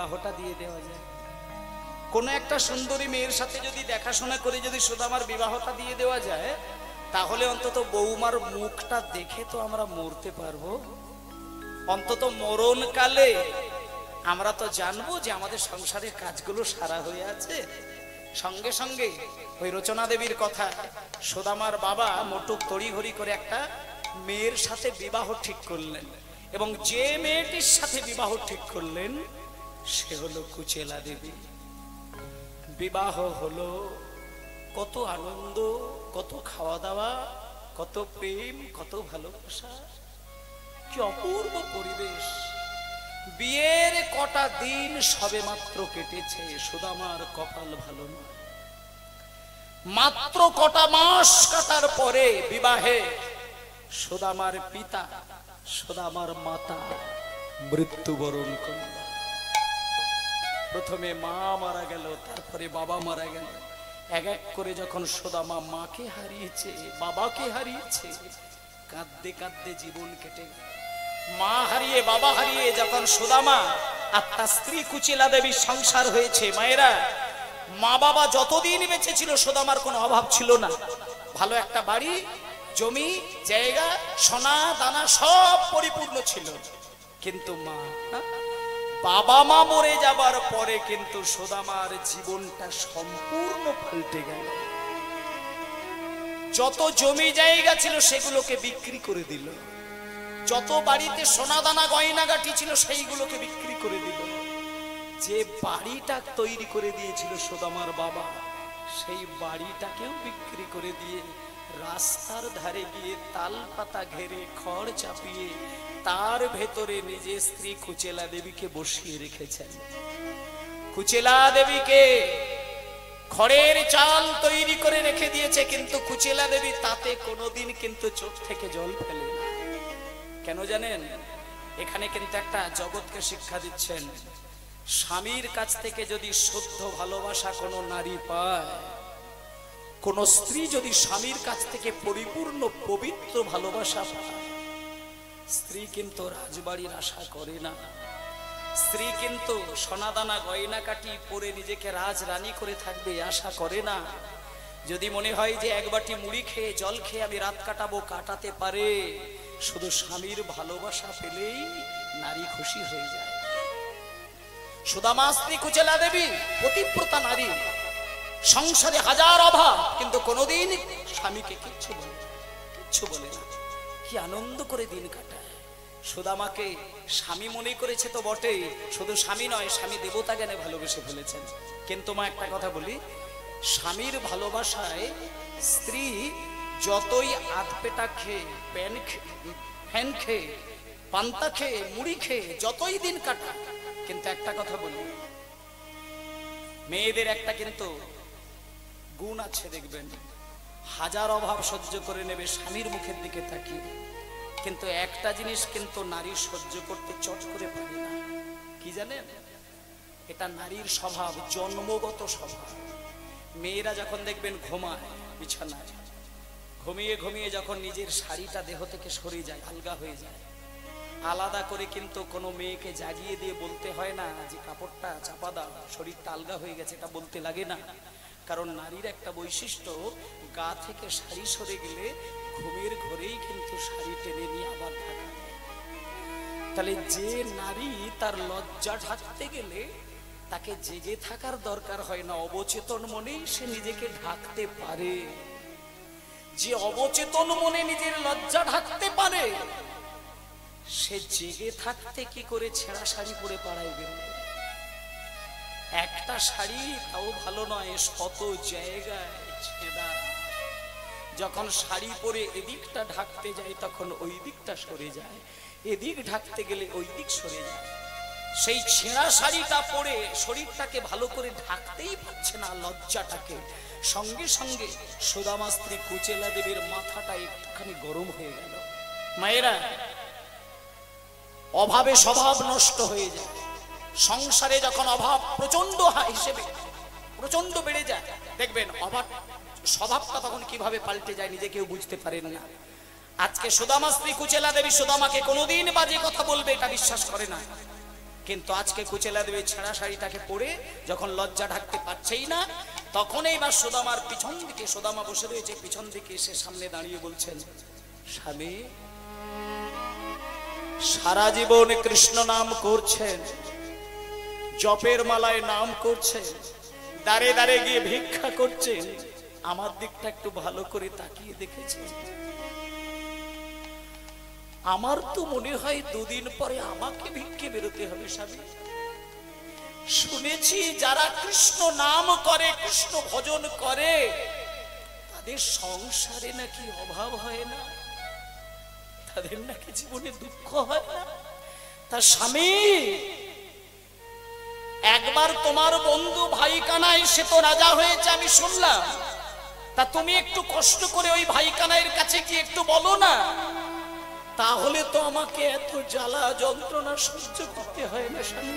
বিবাহটা দিয়ে দেওয়া যায়। কোন একটা সুন্দরী মেয়ের সাথে যদি দেখাশোনা করে যদি সুদামার বিবাহটা দিয়ে দেওয়া যায়, তাহলে অন্তত বৌমার মুখটা দেখে তো আমরা মরতে পারবো। অন্তত মরণকালে আমরা তো জানবো যে আমাদের সংসারের কাজগুলো সারা হয়ে আছে। সঙ্গে সঙ্গে ওই রচনা দেবীর কথা, সুদামার বাবা মোটুক তড়িঘড়ি করে একটা মেয়ের সাথে বিবাহ ঠিক করলেন, এবং যে মেয়েটির সাথে বিবাহ ঠিক করলেন সে হলো কুচেলা দেবী। বিবাহ হলো, কত আনন্দ, কত খাওয়া দাওয়া, কত প্রেম, কত ভালোবাসা, কি অপূর্ব পরিবেশ। বিয়ের কটা দিন সবে মাত্র কেটেছে, সুদামার কপাল ভালো নয়। মাত্র কটা মাস কাটার পরে বিবাহে সুদামার পিতা, সুদামার মাতা মৃত্যুবরণ করল। প্রথমে মা মারা গেল, তারপরে বাবা মারা গেল। এক এক করে যখন সুদামা মাকে হারিয়েছে, বাবাকে হারিয়েছে, কাঁদতে কাঁদতে জীবন কেটে গেল। মা হারিয়ে বাবা হারিয়ে যখন সুদামা আর তার স্ত্রী কুচিলা দেবীর সংসার হয়েছে, মায়েরা, মা বাবা যতদিন বেঁচে ছিল সুদামার কোনো অভাব ছিল না। ভালো একটা বাড়ি, জমি জায়গা, সোনা দানা সব পরিপূর্ণ ছিল। কিন্তু বাবা মা মরে যাবার পরে কিন্তু সুদামার জীবনটা সম্পূর্ণ পাল্টে গেল। যত জমি জায়গা ছিল সেগুলোকে বিক্রি করে দিল, যত বাড়িতে সোনা দানা গয়নাগাটি ছিল সেইগুলোকে বিক্রি করে দিল। যে বাড়িটা তৈরি করে দিয়েছিল সুদামার বাবা, সেই বাড়িটাকেও বিক্রি করে দিয়ে রাস্তার ধারে গিয়ে তাল পাতা ঘেরে খড় চাপিয়ে তার ভেতরে নিজের স্ত্রী কুচেলা দেবীকে বসিয়ে রেখেছেন। কুচেলা দেবীকে খড়ের চাল তৈরি করে রেখে দিয়েছে, কিন্তু কুচেলা দেবী তাতে কোনোদিন কিন্তু চোখ থেকে জল ফেলে না। কেন জানেন? এখানে কিন্তু একটা জগৎকে শিক্ষা দিচ্ছেন। স্বামীর কাছ থেকে যদি শুদ্ধ ভালোবাসা কোনো নারী পায়, কোন স্ত্রী যদি স্বামীর কাছ থেকে পরিপূর্ণ পবিত্র ভালোবাসা পায়, স্ত্রী কিন্তু রাজবাড়ির আশা করে না। স্ত্রী কিন্তু সোনাদানা গয়না কাটি পরে নিজেকে রাজরানী করে থাকবে আশা করে না। যদি মনে হয় যে এক বাটি মুড়ি খেয়ে জল খেয়ে আমি রাত কাটাবো, কাটাতে পারে। শুধু স্বামীর ভালোবাসা পেলেই নারী খুশি হয়ে যায়। সুদামা স্ত্রী কুচেলা দেবী পতিব্রতা নারী, সংসারে হাজার অভাব, কিন্তু কোনোদিন স্বামীকে কিচ্ছু বলে না। কি আনন্দ করে দিন কাটায়। সুদামাকে স্বামী মনে করেছে তো বটে, শুধু স্বামী নয়, স্বামী দেবতা জ্ঞানে ভালোবেসে ফেলেছেন। কিন্তু মা একটা কথা বলি, স্বামীর ভালোবাসায় স্ত্রী যতই আধপেটা খেয়ে, ফ্যান খেয়ে, পান্তা খেয়ে, মুড়ি খেয়ে যতই দিন কাটায়, কিন্তু একটা কথা বলি, মেয়েদের একটা কিন্তু গুণ আছে, দেখবেন হাজার অভাব সহ্য করে নেবে স্বামীর মুখের দিকে তাকিয়ে, কিন্তু একটা জিনিস কিন্তু নারী সহ্য করতে চট করে পারে না। কি জানেন? এটা নারীর স্বভাব, জন্মগত স্বভাব। মেয়েরা যখন দেখবেন ঘুমায় বিছানায়, ঘুমিয়ে ঘুমিয়ে যখন নিজের শাড়িটা দেহ থেকে সরে যায়, আলগা হয়ে যায়, আলাদা করে কিন্তু কোনো মেয়েকে জাগিয়ে দিয়ে বলতে হয় না যে কাপড়টা চাপা দাও, শরীরটা আলগা হয়ে গেছে, এটা বলতে লাগে না। কারণ নারীর একটা বৈশিষ্ট্য, গা থেকে শাড়ি সরে গেলে ঘুমের ঘরেই কিন্তু শাড়ি টেনে নিয়ে আবার ঢাকা দেয়। তাহলে যে নারী তার লজ্জা ঢাকতে গেলে তাকে জেগে থাকার দরকার হয় না, অবচেতন মনেই সে নিজেকে ঢাকতে পারে। যে অবচেতন মনে নিজের লজ্জা ঢাকতে পারে, সে জেগে থাকতে কি করে ছেঁড়া শাড়ি পরে পাড়ায় বেরোবে? একটা শাড়ি তাও ভালো নয়, শত জায়গায় ছেঁড়া। যখন শাড়ি পরে এদিকটা ঢাকতে যায় তখন ওই দিকটা সরে যায়, এদিক ঢাকতে গেলে ওই দিক সরে যায়। সেই ছেঁড়া শাড়িটা পরে শরীরটাকে ভালো করে ঢাকতেই পারছে না, লজ্জাটাকে। সঙ্গে সঙ্গে সুদামা স্ত্রী কুচেলা দেবীর মাথাটা একটুখানি গরম হয়ে গেল। মায়েরা, অভাবে স্বভাব নষ্ট হয়ে যায়। সংসারে যখন অভাব প্রচন্ড হিসেবে প্রচন্ড বেড়ে যায়, দেখবেন অভাব স্বভাবটা তখন কিভাবে পাল্টে যায় নিজে কেউ বুঝতে পারেন না। আজকে সুদামা স্ত্রী কুচেলা দেবী সুদামাকে কোনোদিন বাজে কথা বলবে এটা বিশ্বাস করে না। কিন্তু আজকে কুচেলা দেবী ছেঁড়া শাড়িটাকে পরে যখন লজ্জা ঢাকতে পারছেই না, তখন এইবার সুদামার পিছন দিকে, সুদামা বসে রয়েছে পিছন দিকে, এসে সামনে দাঁড়িয়ে বলছেন, স্বামী সারা জীবন কৃষ্ণ নাম করছেন, জপের মালায় নাম করছেন, দাঁড়ে দাঁড়ে গিয়ে ভিক্ষা করছেন, আমার দিকটা একটু ভালো করে তাকিয়ে দেখেছেন? আমার তো মনে হয় দুদিন পরে আমাকে ভিক্ষে বেরোতে হবে স্বামী। শুনেছি যারা কৃষ্ণ নাম করে, কৃষ্ণ ভজন করে, তাদের সংসারে নাকি অভাব হয় না, তাদের নাকি জীবনে দুঃখ হয় না। তা স্বামী, একবার তোমার বন্ধু ভাই কানাই সে তো রাজা হয়েছে আমি শুনলাম, তা তুমি একটু কষ্ট করে ওই ভাই কানাইয়ের কাছে গিয়ে একটু বলো না, তাহলে তো আমাকে এত জ্বালা যন্ত্রণা সহ্য করতে হয় না স্বামী।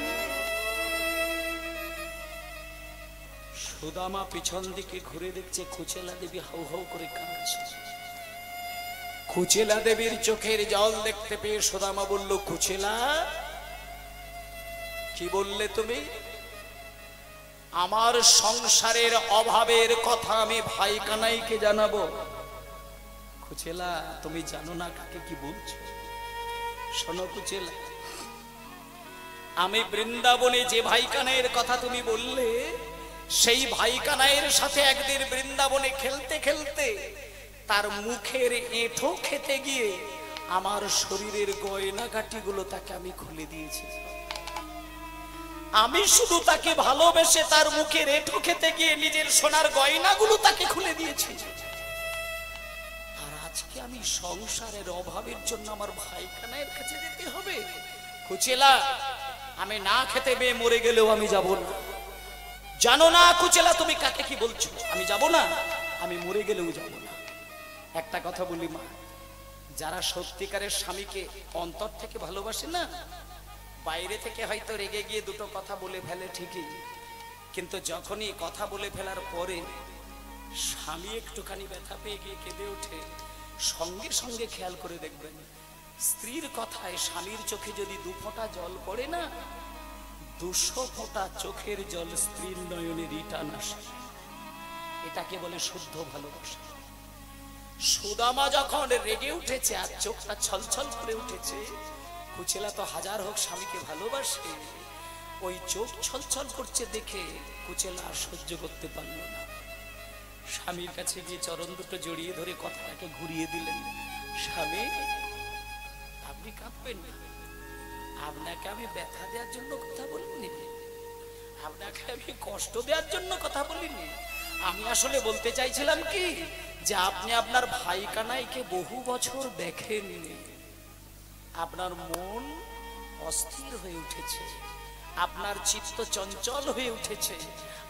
সুদামা পিছন দিকে ঘুরে দেখছে কুচেলা দেবী হাউ হাউ করে কাঁদছে। কুচেলা দেবীর চোখের জল দেখতে পেয়ে সুদামা বলল, কুচেলা কি বললে তুমি? আমার সংসারের অভাবের কথা আমি ভাই কানাইকে জানাবো? কুচেলা তুমি জানো না কাকে কি বলছো? শোনো কুচেলা, আমি বৃন্দাবনে যে ভাই কানাইয়ের কথা তুমি বললে, সেই ভাই কানাইয়ের সাথে একদিন বৃন্দাবনে খেলতে খেলতে তার মুখের এঁঠো খেতে গিয়ে আমার শরীরের গয়নাগাটিগুলো তাকে আমি খুলে দিয়েছি। আমি শুধু তাকে ভালোবেসে তার মুখের এঁঠো খেতে গিয়ে নিজের সোনার গয়নাগুলো তাকে খুলে দিয়েছি। আর আজকে আমি সংসারের অভাবের জন্য আমার ভাই কানাইয়ের কাছে যেতে হবে? কুচেলা, আমি না খেতে পেয়ে মরে গেলেও আমি যাব না। জানো না কুচেলা তুমি কাকে কি বলছো? আমি যাব না, আমি মরে গেলেও যাব না। একটা কথা বলি মা, যারা সত্যিকারের স্বামীকে অন্তর থেকে ভালোবাসে না, বাইরে থেকে হয়তো রেগে গিয়ে দুটো কথা বলে ফেলে ঠিকই, কিন্তু যখনই কথা বলে ফেলার পরে স্বামী একটুখানি ব্যথা পেয়ে গিয়ে কেঁদে ওঠে, সঙ্গে সঙ্গে খেয়াল করে দেখবেন স্ত্রীর কথায় স্বামীর চোখে যদি 2 ফোঁটা জল পড়ে না, 200 ফোঁটা চোখের জল স্ত্রীর নয়নে রিটার্ন আসে। এটাকে বলে শুদ্ধ ভালোবাসা। সুদামা যখন রেগে উঠেছে আর চোখটা ছলছল করে উঠেছে, কুচেলা তো হাজার হোক স্বামীকে ভালোবাসে, ওই চোখ ছলছল করছে দেখে কুচেলা সহ্য করতে পারল না। স্বামীর কাছে গিয়ে চরণ দুটো জড়িয়ে ধরে কথাটাকে ঘুরিয়ে দিলেন, স্বামী আপনি কাঁদবেন না, আপনাকে আমি ব্যথা দেওয়ার জন্য কথা বলিনি, আপনাকে আমি কষ্ট দেওয়ার জন্য কথা বলিনি। আমি আসলে বলতে চাইছিলাম কি, যে আপনি আপনার ভাই কানাইকে বহু বছর দেখেননি, আপনার মন অস্থির হয়ে উঠেছে, আপনার চিত্ত চঞ্চল হয়ে উঠেছে।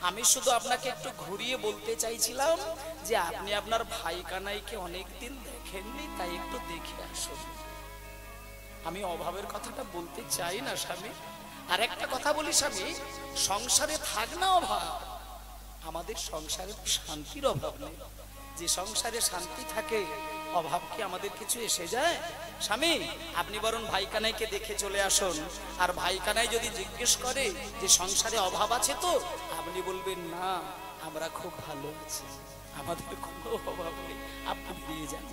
আমি শুধু আপনাকে একটু ঘুরিয়ে বলতে চাইছিলাম যে আপনি আপনার ভাই কানাইকে অনেকদিন দেখেননি, তাই একটু দেখে আসুন। আমি অভাবের কথাটা বলতে চাই না স্বামী। আর একটা কথা বলি স্বামী, সংসারে থাক না অভাব, আমাদের সংসারে শান্তির অভাব নেই। যে সংসারে শান্তি থাকে, অভাব কি আমাদের কিছু এসে যায়? স্বামী আপনি বরং ভাই কানাইকে দেখে চলে আসুন, আর ভাই কানাই যদি জিজ্ঞেস করে যে সংসারে অভাব আছে তো, আপনি বলবেন না, আমরা খুব ভালো আছি, আমাদের কোনো অভাব নেই, আপনি দিয়ে যান।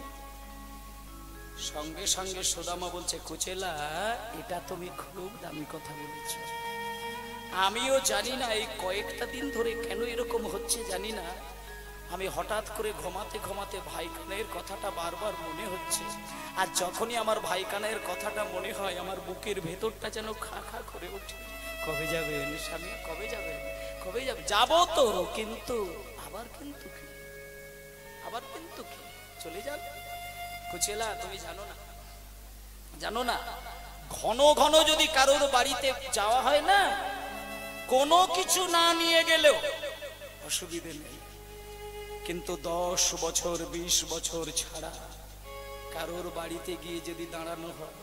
সঙ্গে সঙ্গে সুদামা বলছে, কুচেলা এটা তুমি খুব দামি কথা বলেছ। আমিও জানি না এই কয়েকটা দিন ধরে কেন এরকম হচ্ছে জানি না, আমি হঠাৎ করে ঘুমাতে ঘুমাতে ভাই কানাইয়ের কথাটা বারবার মনে হচ্ছে। আর যখনই আমার ভাই কানাইয়ের কথাটা মনে হয়, আমার বুকের ভেতরটা যেন খা খা করে ওঠে। কবে যাবেন স্বামী, কবে যাবেন, কবে যাবেন? যাবো তো, কিন্তু আবার কিন্তু কি, আবার কিন্তু কি, চলে যান। কুচেলা তুমি জানো না, জানো না, ঘন ঘন যদি কারোর বাড়িতে যাওয়া হয় না, কোনো কিছু না নিয়ে গেলেও অসুবিধে নেই, কিন্তু 10 বছর 20 বছর ছাড়া কারোর বাড়িতে গিয়ে যদি দাঁড়ানো হয়,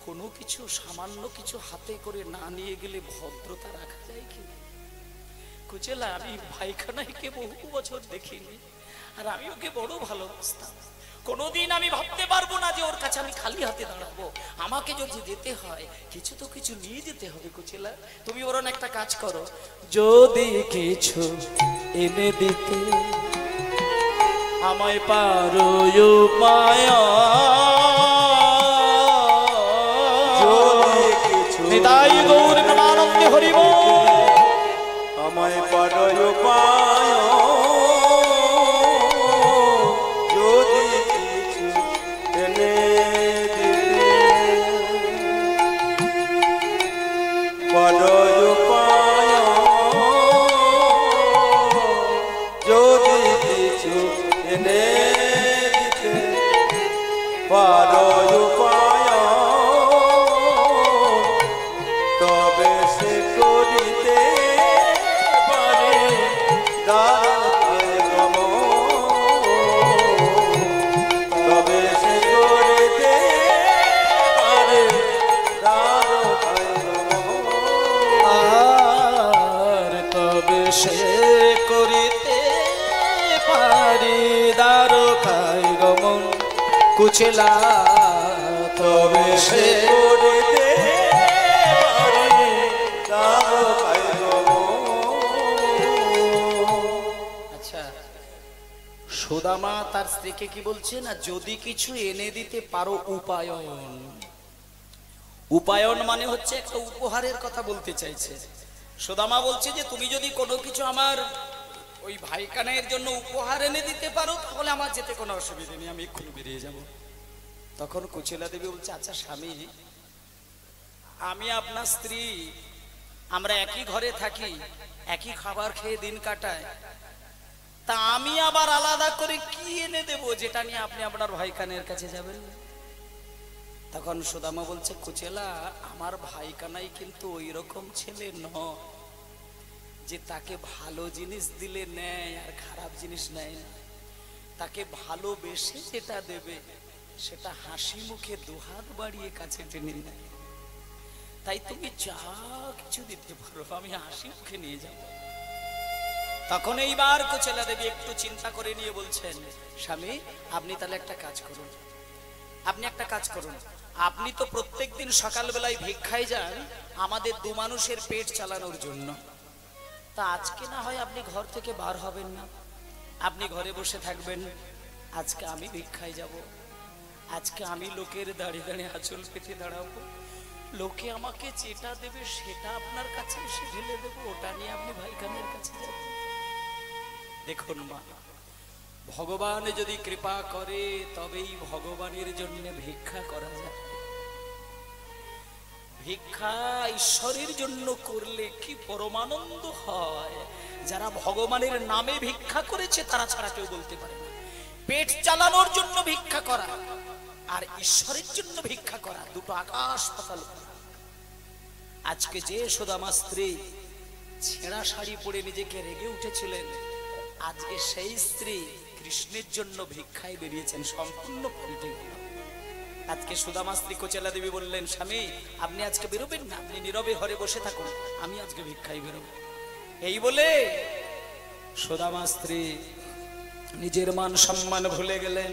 কোনো কিছু সামান্য কিছু হাতে করে না নিয়ে গেলে ভদ্রতা রাখা যায় কি? কুচেলা আমি ভাই কানাইকে বহু বছর দেখিনি, আর আমি ওকে বড় ভালোবাসতাম। কোনোদিন আমি ভাবতে পারবো না যে ওর কাছে আমি খালি হাতে দাঁড়াবো। আমাকে যদি যেতে হয় কিছু তো কিছু নিয়ে যেতে হবে কুচিলা। তুমি বরং একটা কাজ করো, যদি কিছু এনে দিতে আমায় পারো মায়া, যদি কিছু নিতাই গৌর প্রেমানন্দে হরি বল। আমায় পারো পায়, যদি কিছু এনে দিতে পারো পায়, যদি কিছু এনে দিতে পারো পায়, তবে সে করিতে পারে দারুণ, তবে সে করিতে পারে দারুণ, আর তবে সে করিতে পারি দ্বারকায় গমন কুচিলা, তবে সে করিতে পারে দারুণ। আচ্ছা, সুদামা তার স্ত্রীকে কি বলছে না, যদি কিছু এনে দিতে পারো উপায়ন। উপায়ন মানে হচ্ছে একটা উপহারের কথা বলতে চাইছে। সুদামা বলছে যে তুমি যদি কোনো কিছু আমার ওই ভাই কানাইয়ের জন্য উপহার এনে দিতে পারো তাহলে আমার যেতে কোনো অসুবিধা নেই, আমি এক্ষুনি বেরিয়ে যাব। তখন কুচিলা দেবী বলছে, আচ্ছা স্বামী, আমি আপনার স্ত্রী, আমরা একই ঘরে থাকি, একই খাবার খেয়ে দিন কাটাই, তা আমি আবার আলাদা করে কি এনে দেব যেটা নিয়ে আপনি আপনার ভাই কানের কাছে যাবেন? তখন সুদামা বলছে, কুচেলা, আমার ভাই কানাই কিন্তু ওই রকম ছেলে নয় যে তাকে ভালো জিনিস দিলে নেয় আর খারাপ জিনিস নেয় না। তাকে ভালোবেসে যেটা দেবে সেটা হাসি মুখে দুহাত বাড়িয়ে কাছে টেনে নেয়। তাই তুমি যা কিছু দিতে পারো আমি হাসি মুখে নিয়ে যাব। তখন এইবার কুচেলা দেবী একটু চিন্তা করে নিয়ে বলছেন, স্বামী আপনি তাহলে একটা কাজ করুন, আপনি একটা কাজ করুন, আপনি তো প্রত্যেকদিন সকালবেলায় ভিক্ষায় যান আমাদের দু মানুষের পেট চালানোর জন্য, তা আজকে না হয় আপনি ঘর থেকে বার হবেন না, আপনি ঘরে বসে থাকবেন। আজকে আমি ভিক্ষায় যাব, আজকে আমি লোকের দাঁড়িয়ে দাঁড়িয়ে আঁচল পেতে দাঁড়াবো, লোকে আমাকে যেটা দেবে সেটা আপনার কাছে এসে ঢেলে দেবো, ওটা নিয়ে আপনি ভাইখানের কাছে যাবেন। দেখুন মা, ভগবান যদি কৃপা করে তবেই ভগবানের জন্য ভিক্ষা করা যায়। ভিক্ষা ঈশ্বরের জন্য করলে কি পরমানন্দ হয়। যারা ভগবানের নামে ভিক্ষা করেছে তারা ছাড়া কেউ বলতে পারে না। পেট চালানোর জন্য ভিক্ষা করা আর ঈশ্বরের জন্য ভিক্ষা করা দুটো আকাশ পাতাল। আজকে যে সুদামা স্ত্রী ছেঁড়া শাড়ি পরে নিজেকে রেগে উঠেছিলেন, আজকে সেই স্ত্রী কৃষ্ণের জন্য ভিক্ষায় বেরিয়েছেন, সম্পূর্ণ পাল্টে গেল। আজকে সুদামা স্ত্রী কোচেলা দেবী বললেন, স্বামী আপনি আজকে বেরোবেন না, আপনি নীরবে ঘরে বসে থাকুন, আমি আজকে ভিক্ষায় বেরোব। এই বলে সুদামা স্ত্রী নিজের মান সম্মান ভুলে গেলেন।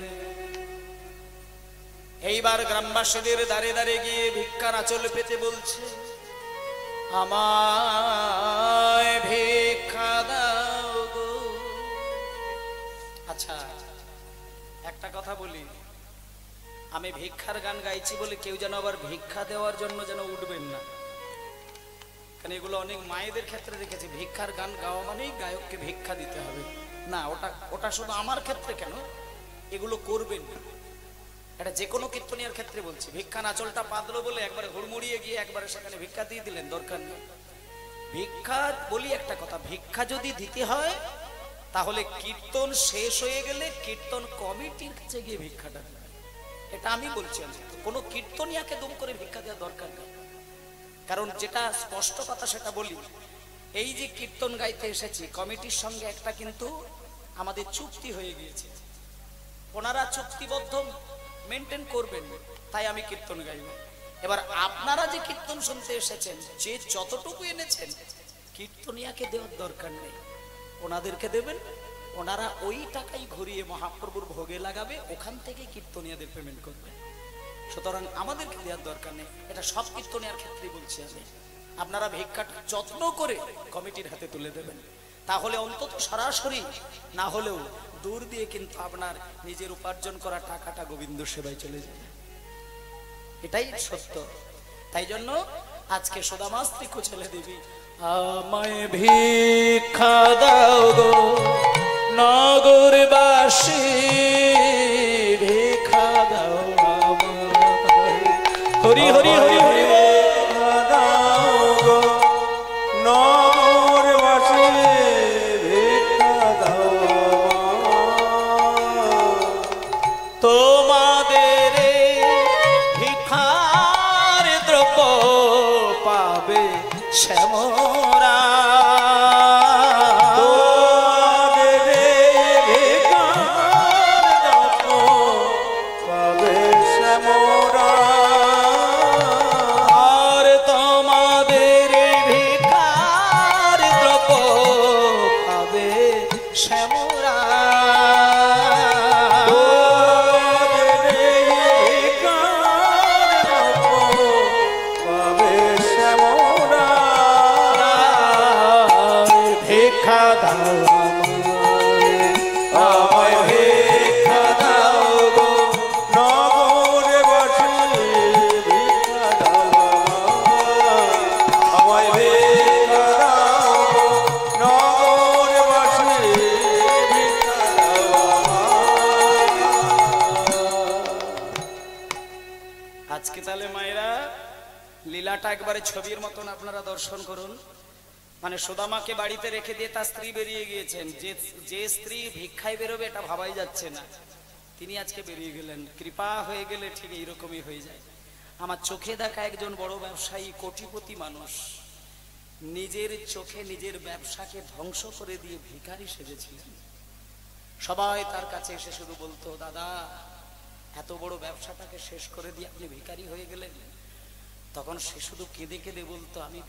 এইবার গ্রামবাসীদের দাঁড়ে দাঁড়ে গিয়ে ভিক্ষার আঁচল পেতে বলছে, আমায় ভিক্ষা দাও গো। আচ্ছা একটা কথা বলি, আমি ভিক্ষার গান গাইছি বলে কেউ যেন আবার ভিক্ষা দেওয়ার জন্য যেন উঠবেন না, কারণ এগুলো অনেক মায়েদের ক্ষেত্রে দেখেছি, ভিক্ষার গান গাওয়া মানেই গায়ককে ভিক্ষা দিতে হবে না। ওটা শুধু আমার ক্ষেত্রে কেন, এগুলো করবেন না। এটা যে কোনো কীর্তনিয়ার ক্ষেত্রে বলছি, ভিক্ষা নাচলটা পাতলো বলে একবারে হুড়মুড়িয়ে গিয়ে একবারে সেখানে ভিক্ষা দিয়ে দিলেন, দরকার নেই। ভিক্ষা বলি একটা কথা, ভিক্ষা যদি দিতে হয় তাহলে কীর্তন শেষ হয়ে গেলে কীর্তন কমিটির কাছে গিয়ে ভিক্ষাটা দেবে, এটা আমি বলছি। কোনো কীর্তনিয়াকে দুম করে ভিক্ষা দেওয়ার দরকার নেই, কারণ যেটা স্পষ্ট কথা সেটা বলি, এই যে কীর্তন গাইতে এসেছি কমিটির সঙ্গে একটা কিন্তু আমাদের চুক্তি হয়ে গিয়েছে, ওনারা চুক্তিবদ্ধ মেনটেন করবেন, তাই আমি কীর্তন গাইব। এবার আপনারা যে কীর্তন শুনতে এসেছেন, যে যতটুকু এনেছেন কীর্তনিয়াকে দেওয়ার দরকার নেই, ওনাদেরকে দেবেন, ওনারা ওই টাকাই ঘুরিয়ে মহাপ্রভুর ভোগে লাগাবে, ওখান থেকে কীর্তনিয়াদের পেমেন্ট করবে। সুতরাং আমাদেরকে দেওয়ার দরকার নেই, এটা সব কীর্তনিয়ার ক্ষেত্রেই বলছি আমি। আপনারা ভিক্ষাটা যত্ন করে কমিটির হাতে তুলে দেবেন, তাহলে অন্তত সরাসরি না হলেও দূর দিয়ে কিন্তু আপনার নিজের উপার্জন করা টাকাটা গোবিন্দ সেবায় চলে যাবে, এটাই সত্য। তাই জন্য আজকে সুদামা স্ত্রী কুচলে দেবী, আমায় ভিক্ষা দাও গো নগরবাসী, ভিক্ষা দাও আমায়। হরি হরি হরি হরি তোমাদের ভিক্ষার দ্রব্য পাবে শ্যামরা, আর তোমাদের ভিক্ষার দ্রব্য পাবে শ্যামরা। ভিক্ষা দাও আমায়, ভিক্ষা দাও গো নগরবাসী, ভিক্ষা দাও আমায়, ভিক্ষা দাও নগরবাসী, ভিক্ষা দাও আমায়। আজকে তাহলে মায়েরা লীলাটা একবারে ছবির মতন আপনারা দর্শন করুন। মানে সুদামাকে বাড়িতে রেখে দিয়ে তার স্ত্রী বেরিয়ে গিয়েছেন, যে স্ত্রী ভিক্ষায় বেরোবে এটা ভাবাই যাচ্ছে না, তিনি আজকে বেরিয়ে গেলেন। কৃপা হয়ে গেলে ঠিক এইরকমই হয়ে যায়। আমার চোখে দেখা একজন বড় ব্যবসায়ী, কোটিপতি মানুষ, নিজের চোখে নিজের ব্যবসাকে ধ্বংস করে দিয়ে ভিখারি সেজেছিলেন। সবাই তার কাছে এসে শুধু বলতো, দাদা এত বড় ব্যবসাটাকে শেষ করে দিয়ে আপনি ভিখারি হয়ে গেলেন। তখন সে শুধু কেঁদে কেঁদে বলতো, আমি